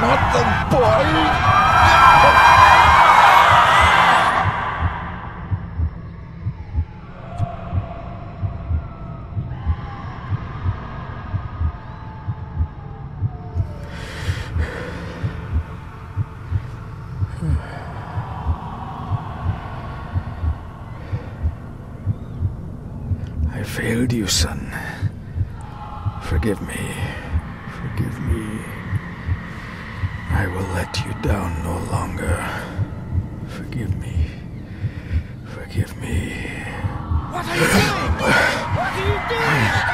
not the boy! I failed you, son. Forgive me. Forgive me. I will let you down no longer. Forgive me. Forgive me. What are you doing? What are you doing?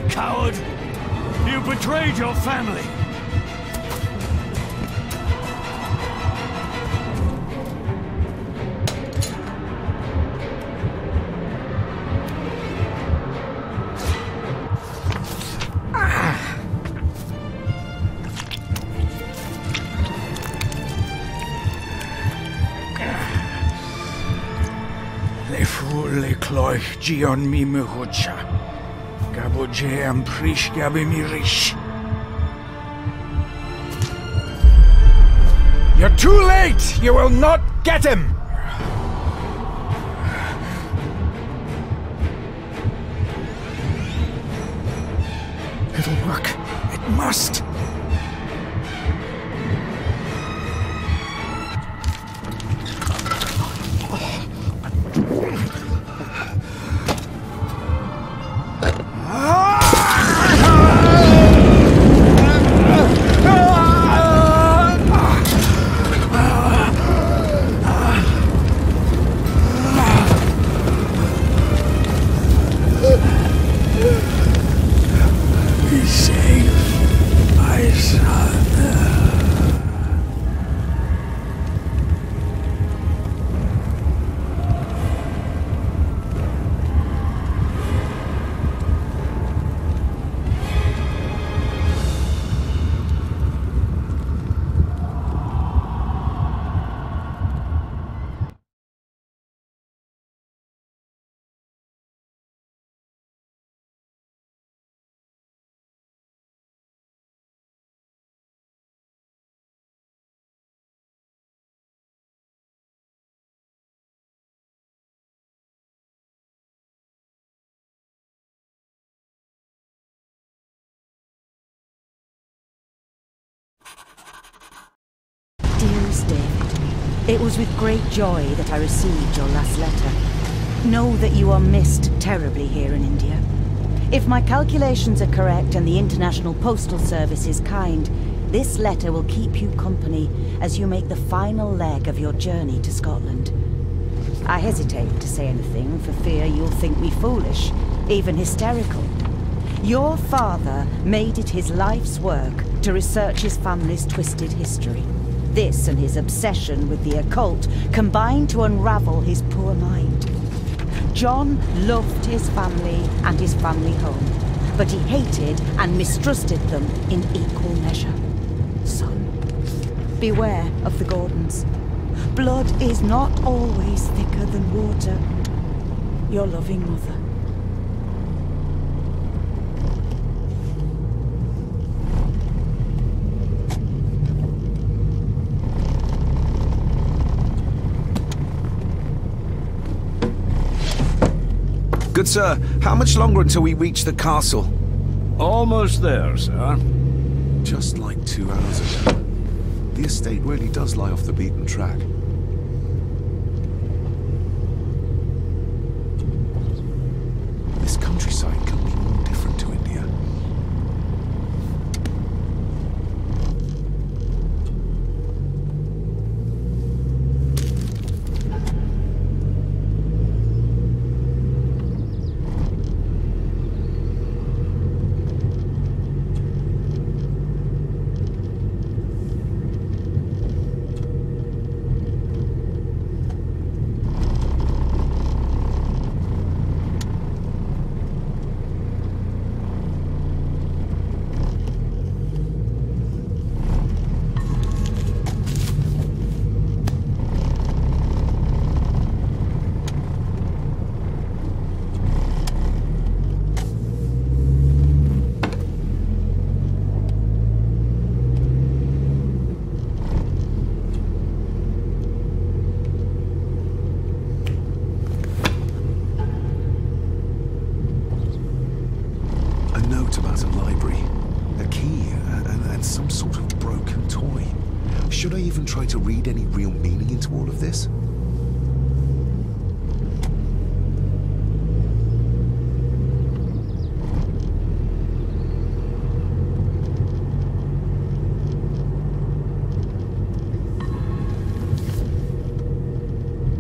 Coward! You betrayed your family! Le fu le cloich gion mi muhucha. Gaboje am prish gabi mi rish. You're too late! You will not get him! It'll work. It must. Dearest David, it was with great joy that I received your last letter. Know that you are missed terribly here in India. If my calculations are correct and the International Postal Service is kind, this letter will keep you company as you make the final leg of your journey to Scotland. I hesitate to say anything for fear you'll think me foolish, even hysterical. Your father made it his life's work to research his family's twisted history. This and his obsession with the occult combined to unravel his poor mind. John loved his family and his family home, but he hated and mistrusted them in equal measure. Son, beware of the Gordons. Blood is not always thicker than water. Your loving mother. Good sir, how much longer until we reach the castle? Almost there, sir. Just like 2 hours ago. The estate really does lie off the beaten track. Should I even try to read any real meaning into all of this?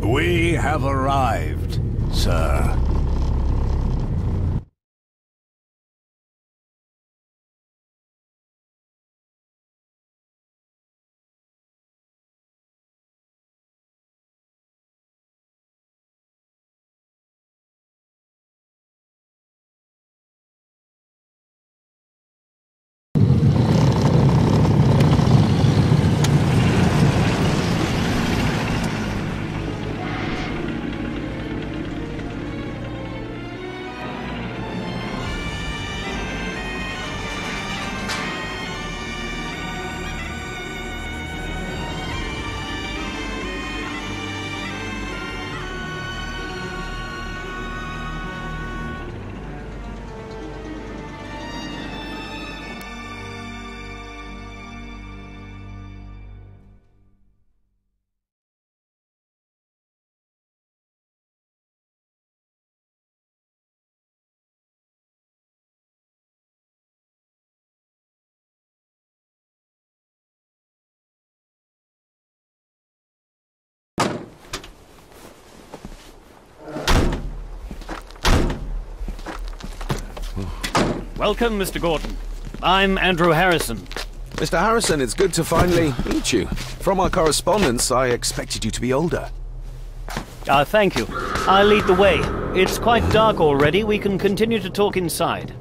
We have arrived, sir. Welcome, Mr. Gordon. I'm Andrew Harrison. Mr. Harrison, it's good to finally meet you. From our correspondence, I expected you to be older. Thank you. I'll lead the way. It's quite dark already. We can continue to talk inside.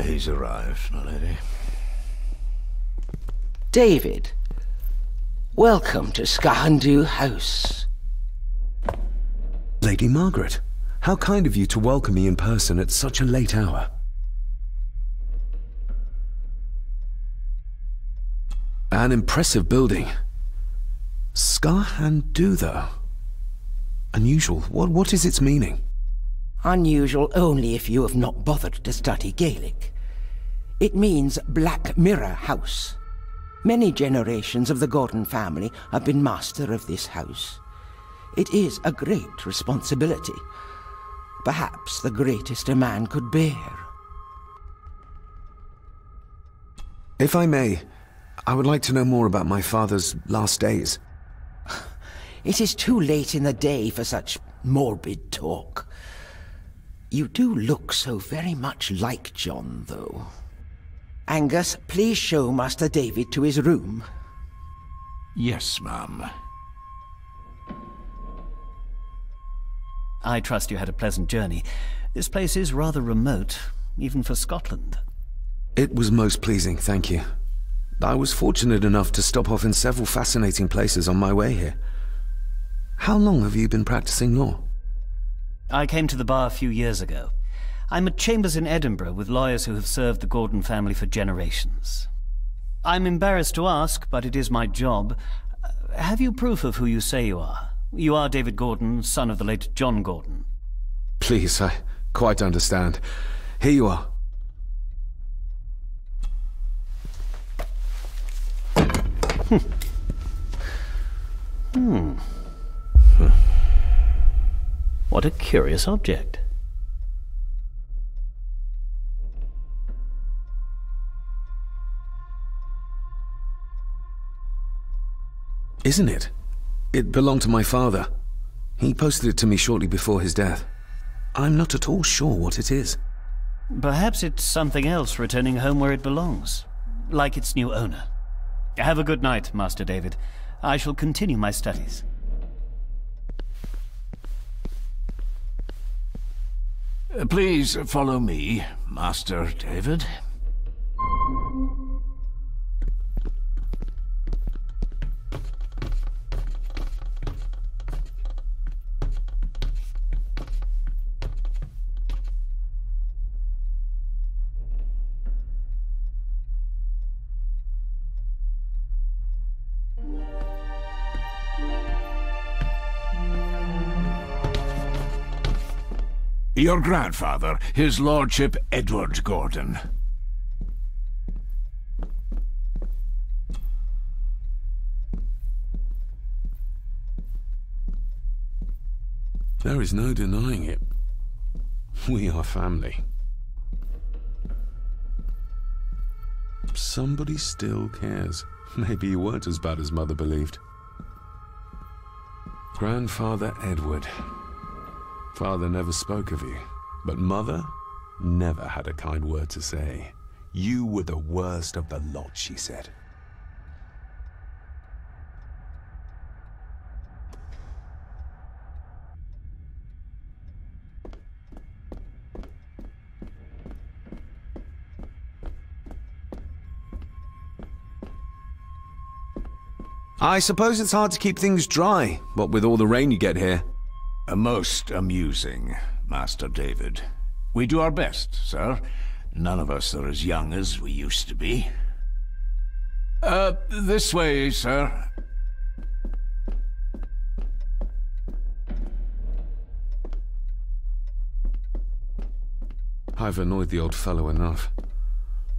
He's arrived, my lady. David, welcome to Skahandu House. Lady Margaret, how kind of you to welcome me in person at such a late hour. An impressive building. Skahandu, though. Unusual. What is its meaning? Unusual only if you have not bothered to study Gaelic. It means Black Mirror House. Many generations of the Gordon family have been master of this house. It is a great responsibility. Perhaps the greatest a man could bear. If I may, I would like to know more about my father's last days. It is too late in the day for such morbid talk. You do look so very much like John, though. Angus, please show Master David to his room. Yes, ma'am. I trust you had a pleasant journey. This place is rather remote, even for Scotland. It was most pleasing, thank you. I was fortunate enough to stop off in several fascinating places on my way here. How long have you been practicing law? I came to the bar a few years ago. I'm at chambers in Edinburgh with lawyers who have served the Gordon family for generations. I'm embarrassed to ask, but it is my job. Have you proof of who you say you are? You are David Gordon, son of the late John Gordon. Please, I quite understand. Here you are. What a curious object. Isn't it? It belonged to my father. He posted it to me shortly before his death. I'm not at all sure what it is. Perhaps it's something else returning home where it belongs, like its new owner. Have a good night, Master David. I shall continue my studies. Please follow me, Master David. Your grandfather, his lordship Edward Gordon. There is no denying it. We are family. Somebody still cares. Maybe you weren't as bad as Mother believed. Grandfather Edward. Father never spoke of you, but Mother never had a kind word to say. You were the worst of the lot, she said. I suppose it's hard to keep things dry, what with all the rain you get here. Most amusing, Master David. We do our best, sir. None of us are as young as we used to be. This way, sir. I've annoyed the old fellow enough.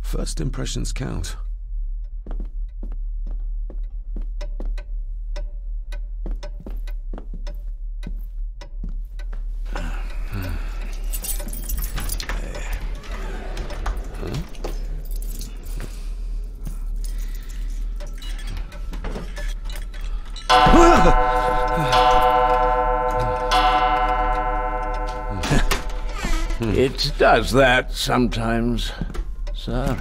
First impressions count. It does that sometimes, sir.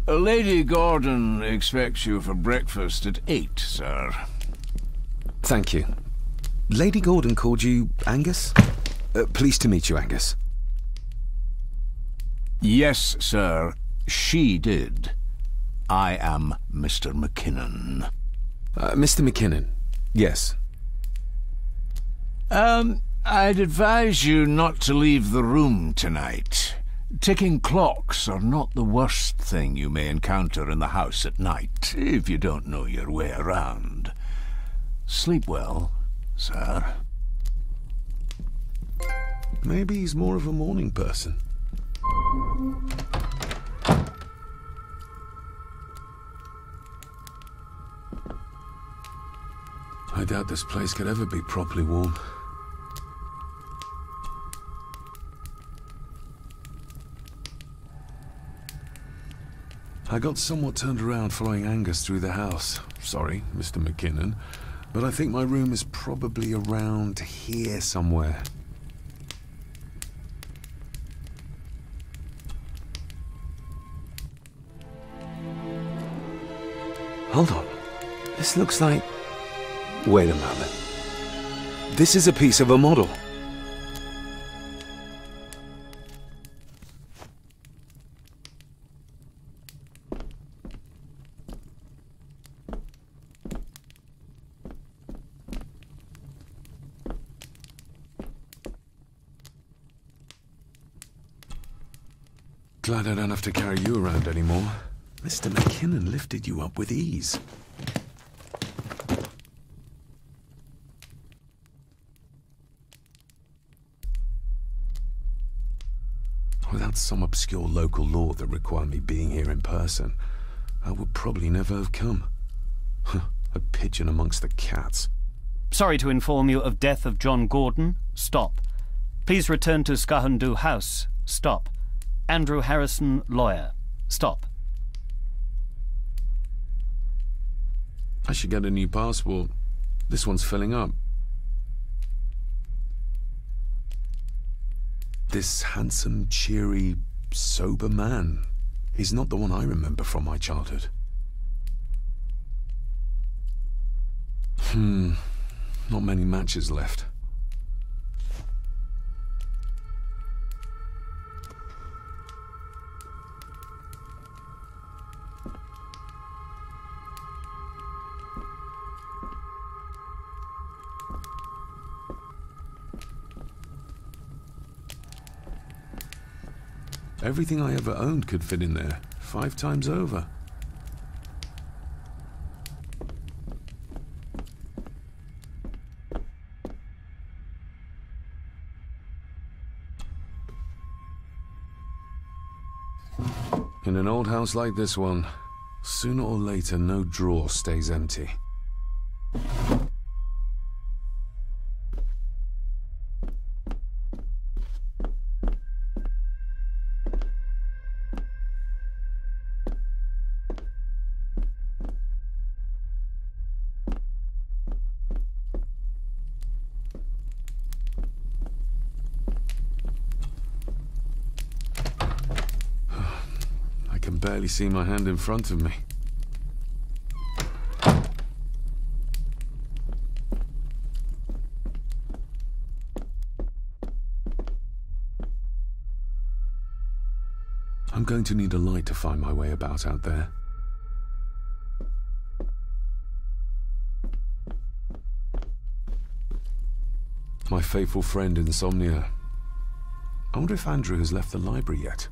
Lady Gordon expects you for breakfast at 8, sir. Thank you. Lady Gordon called you Angus? Pleased to meet you, Angus. Yes, sir. She did. I am Mr. McKinnon. Mr. McKinnon. Yes. I'd advise you not to leave the room tonight. Ticking clocks are not the worst thing you may encounter in the house at night, if you don't know your way around. Sleep well, sir. Maybe he's more of a morning person. I doubt this place could ever be properly warm. I got somewhat turned around following Angus through the house. Sorry, Mr. McKinnon, but I think my room is probably around here somewhere. Hold on. This looks like... Wait a moment. This is a piece of a model. Glad I don't have to carry you around anymore. Mr. McKinnon lifted you up with ease. Without some obscure local law that required me being here in person, I would probably never have come. A pigeon amongst the cats. Sorry to inform you of death of John Gordon. Stop. Please return to Skahundu House. Stop. Andrew Harrison, lawyer. Stop. I should get a new passport. This one's filling up. This handsome, cheery, sober man is not the one I remember from my childhood. Not many matches left. Everything I ever owned could fit in there, 5 times over. In an old house like this one, sooner or later no drawer stays empty. I can barely see my hand in front of me. I'm going to need a light to find my way about out there. My faithful friend Insomnia. I wonder if Andrew has left the library yet.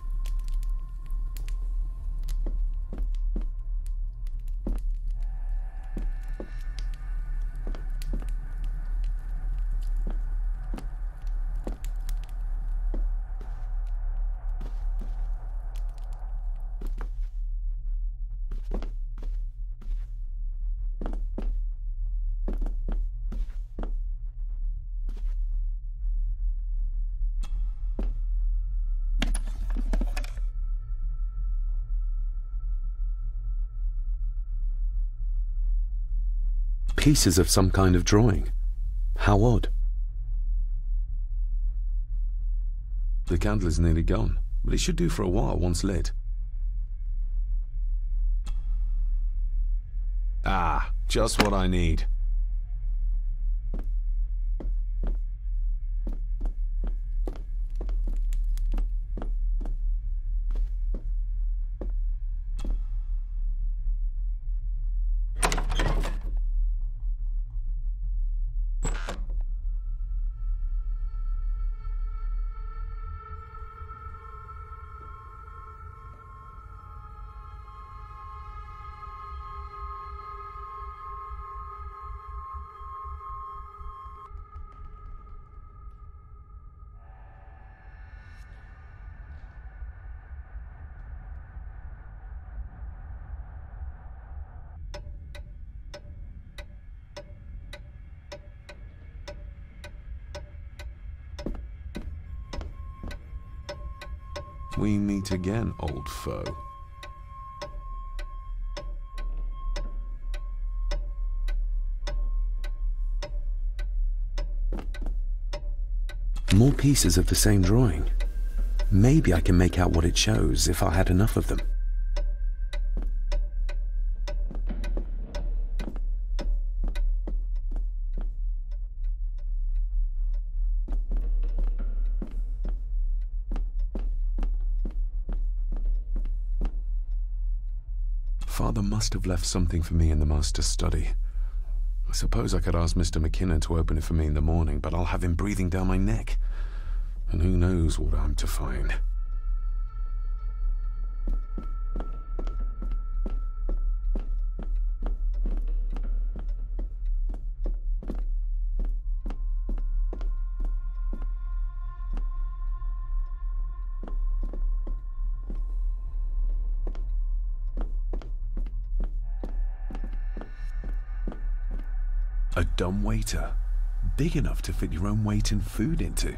Pieces of some kind of drawing. How odd. The candle is nearly gone, but it should do for a while once lit. Ah, just what I need. We meet again, old foe. More pieces of the same drawing. Maybe I can make out what it shows if I had enough of them. Father must have left something for me in the master's study. I suppose I could ask Mr. McKinnon to open it for me in the morning, but I'll have him breathing down my neck. And who knows what I'm to find. A dumb waiter, big enough to fit your own weight in food into.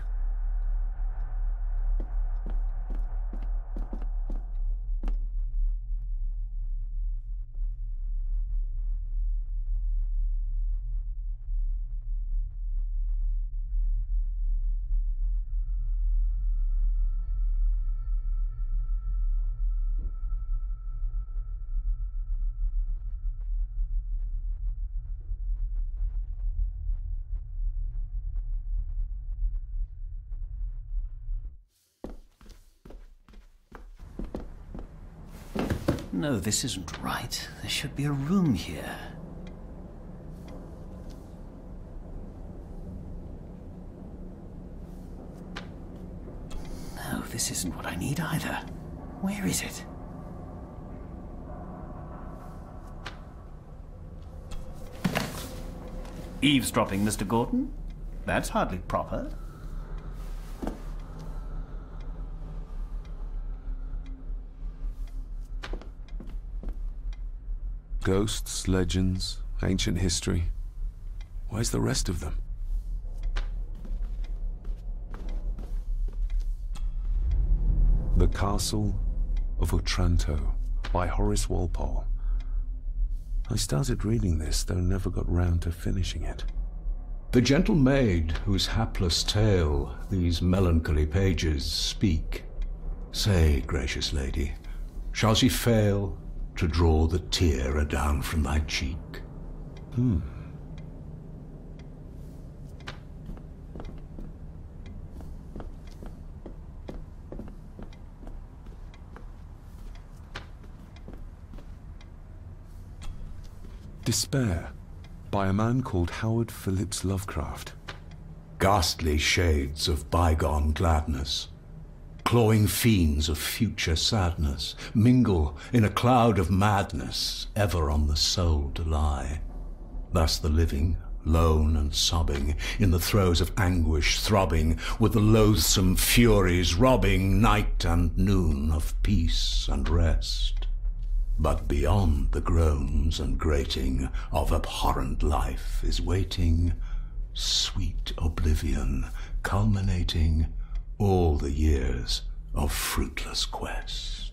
No, this isn't right. There should be a room here. No, this isn't what I need either. Where is it? Eavesdropping, Mr. Gordon? That's hardly proper. Ghosts, legends, ancient history. Where's the rest of them? The Castle of Otranto by Horace Walpole. I started reading this, though never got round to finishing it. The gentle maid whose hapless tale these melancholy pages speak. Say, gracious lady, shall she fail to draw the tear adown from thy cheek? Despair, by a man called Howard Phillips Lovecraft. Ghastly shades of bygone gladness, clawing fiends of future sadness, mingle in a cloud of madness, ever on the soul to lie. Thus the living, lone and sobbing, in the throes of anguish throbbing, with the loathsome furies robbing night and noon of peace and rest. But beyond the groans and grating of abhorrent life is waiting sweet oblivion, culminating all the years of fruitless quest.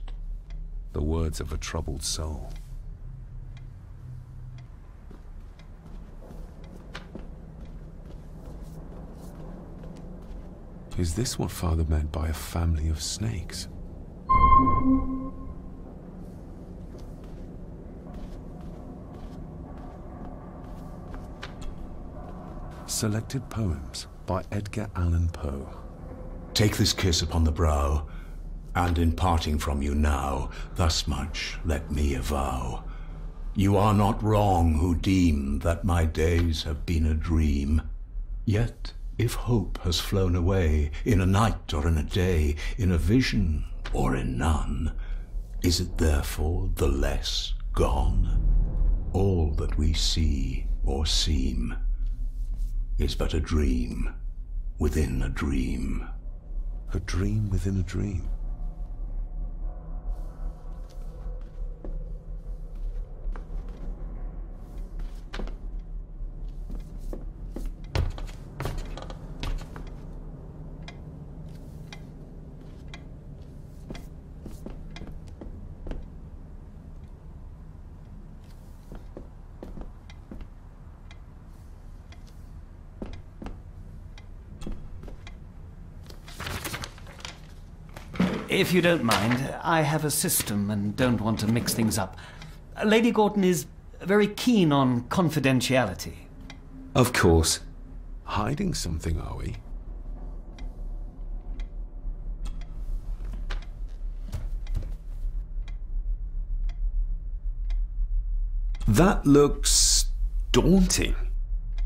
The words of a troubled soul. Is this what Father meant by a family of snakes? Selected Poems by Edgar Allan Poe. Take this kiss upon the brow, and in parting from you now, thus much let me avow. You are not wrong who deem that my days have been a dream. Yet, if hope has flown away, in a night or in a day, in a vision or in none, is it therefore the less gone? All that we see or seem is but a dream within a dream. A dream within a dream. If you don't mind, I have a system and don't want to mix things up. Lady Gordon is very keen on confidentiality. Of course. Hiding something, are we? That looks daunting.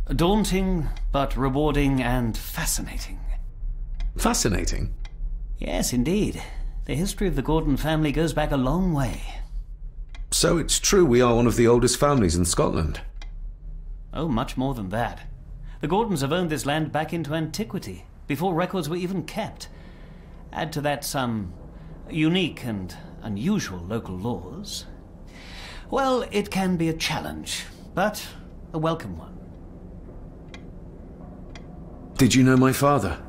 Daunting, but rewarding and fascinating. Fascinating? Yes, indeed. The history of the Gordon family goes back a long way. So it's true we are one of the oldest families in Scotland? Oh, much more than that. The Gordons have owned this land back into antiquity, before records were even kept. Add to that some unique and unusual local laws. Well, it can be a challenge, but a welcome one. Did you know my father?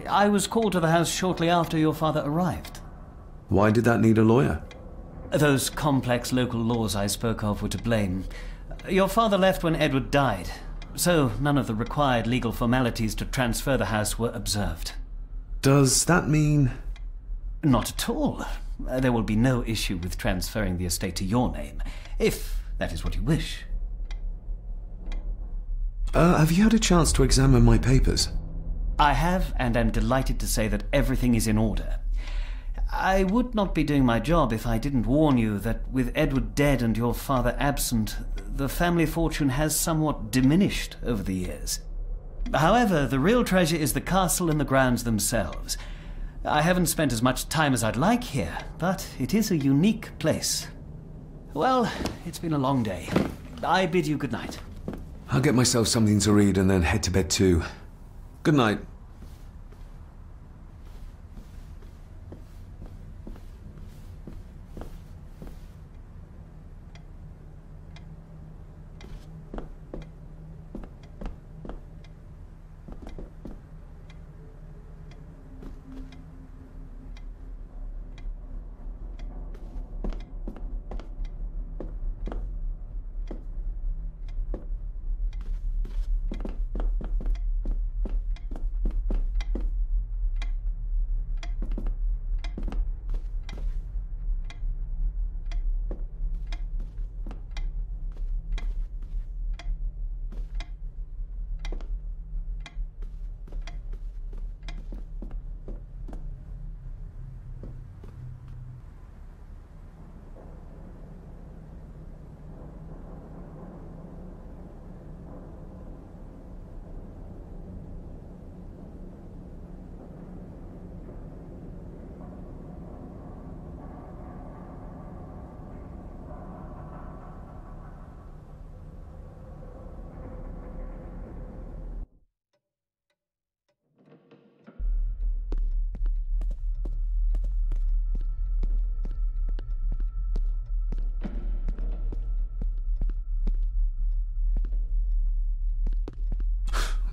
I was called to the house shortly after your father arrived. Why did that need a lawyer? Those complex local laws I spoke of were to blame. Your father left when Edward died, so none of the required legal formalities to transfer the house were observed. Does that mean... Not at all. There will be no issue with transferring the estate to your name, if that is what you wish. Have you had a chance to examine my papers? I have, and am delighted to say that everything is in order. I would not be doing my job if I didn't warn you that with Edward dead and your father absent, the family fortune has somewhat diminished over the years. However, the real treasure is the castle and the grounds themselves. I haven't spent as much time as I'd like here, but it is a unique place. Well, it's been a long day. I bid you good night. I'll get myself something to read and then head to bed too. Good night.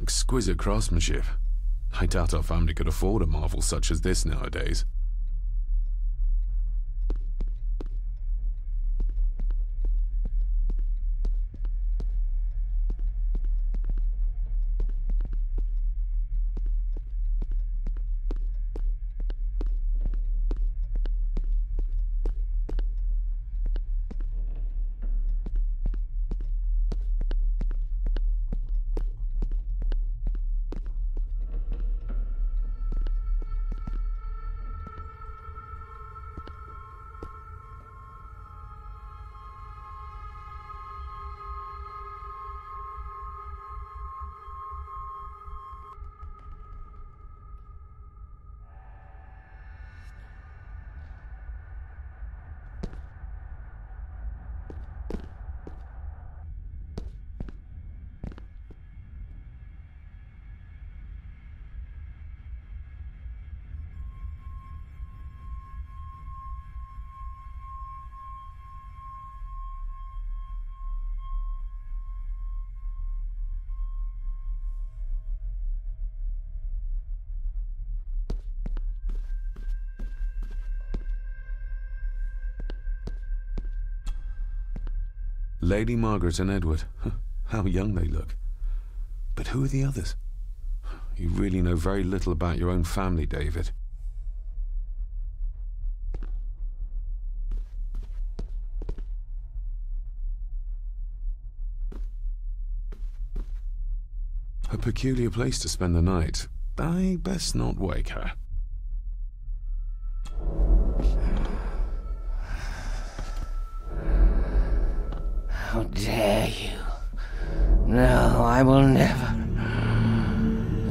Exquisite craftsmanship. I doubt our family could afford a marvel such as this nowadays. Lady Margaret and Edward. How young they look. But who are the others? You really know very little about your own family, David. A peculiar place to spend the night. I best not wake her. How dare you? No, I will never.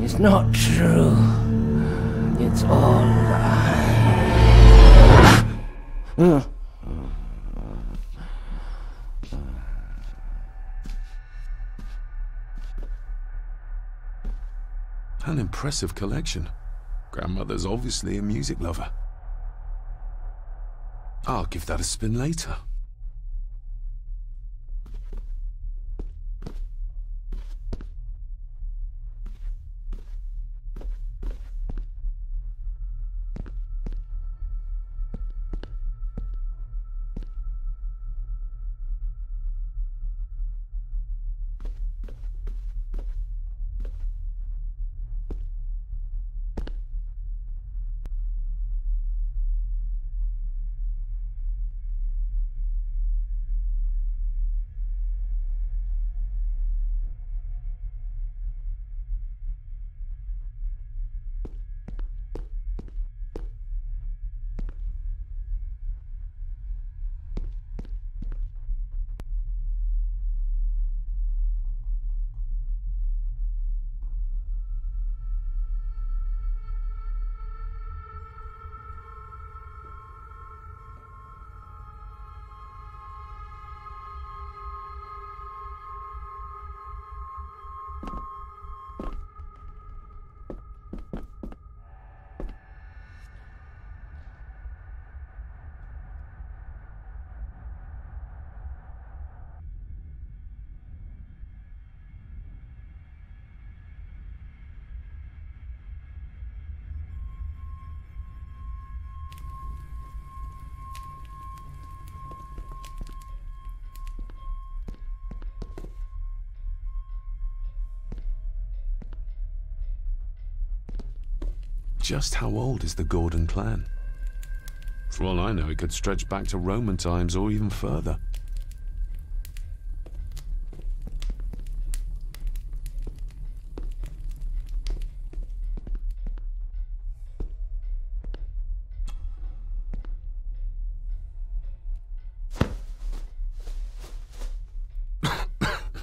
It's not true. It's all lie. An impressive collection. Grandmother's obviously a music lover. I'll give that a spin later. just how old is the Gordon clan? For all I know, it could stretch back to Roman times or even further.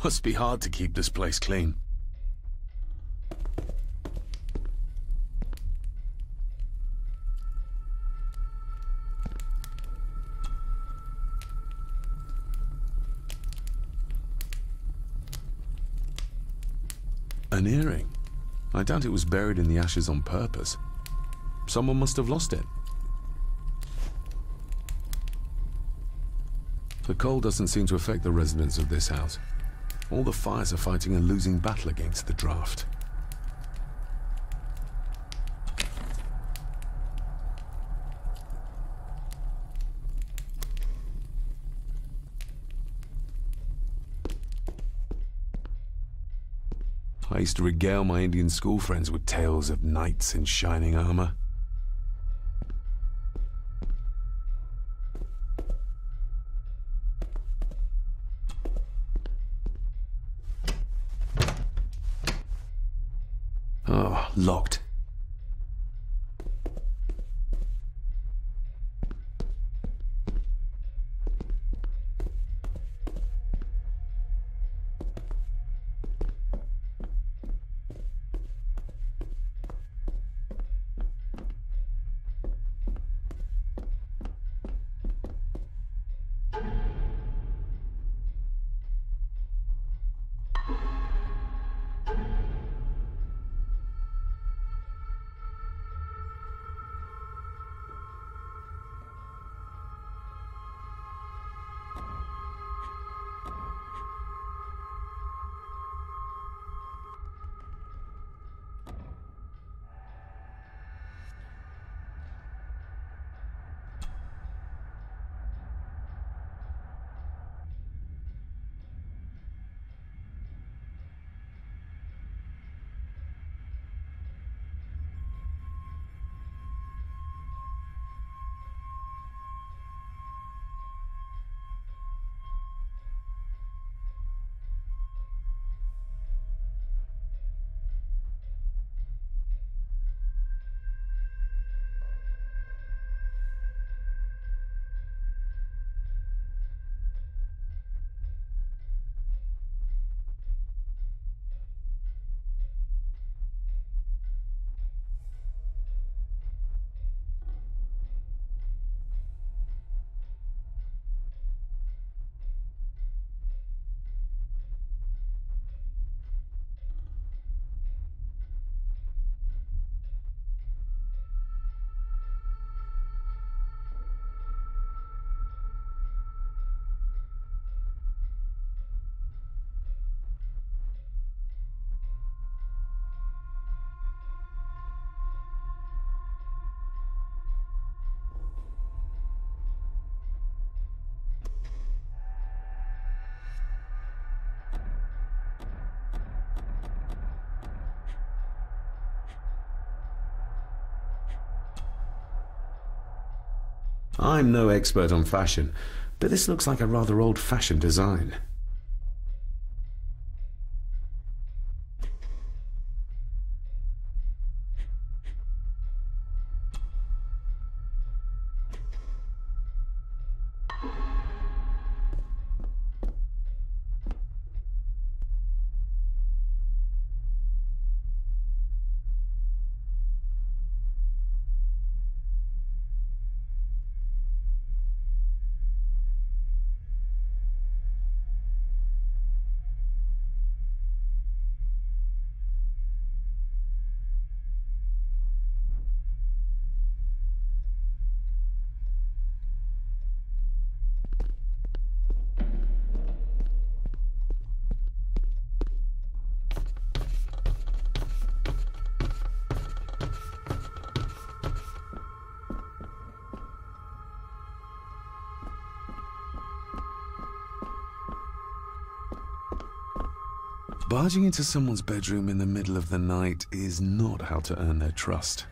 Must be hard to keep this place clean. An earring. I doubt it was buried in the ashes on purpose. Someone must have lost it. The cold doesn't seem to affect the residents of this house. All the fires are fighting a losing battle against the draft. I used to regale my Indian school friends with tales of knights in shining armor. Oh, locked. I'm no expert on fashion, but this looks like a rather old-fashioned design. Barging into someone's bedroom in the middle of the night is not how to earn their trust.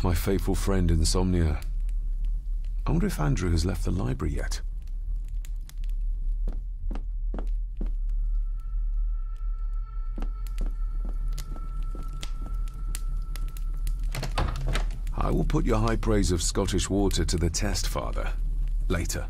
My faithful friend Insomnia. I wonder if Andrew has left the library yet. I will put your high praise of Scottish water to the test, Father. Later.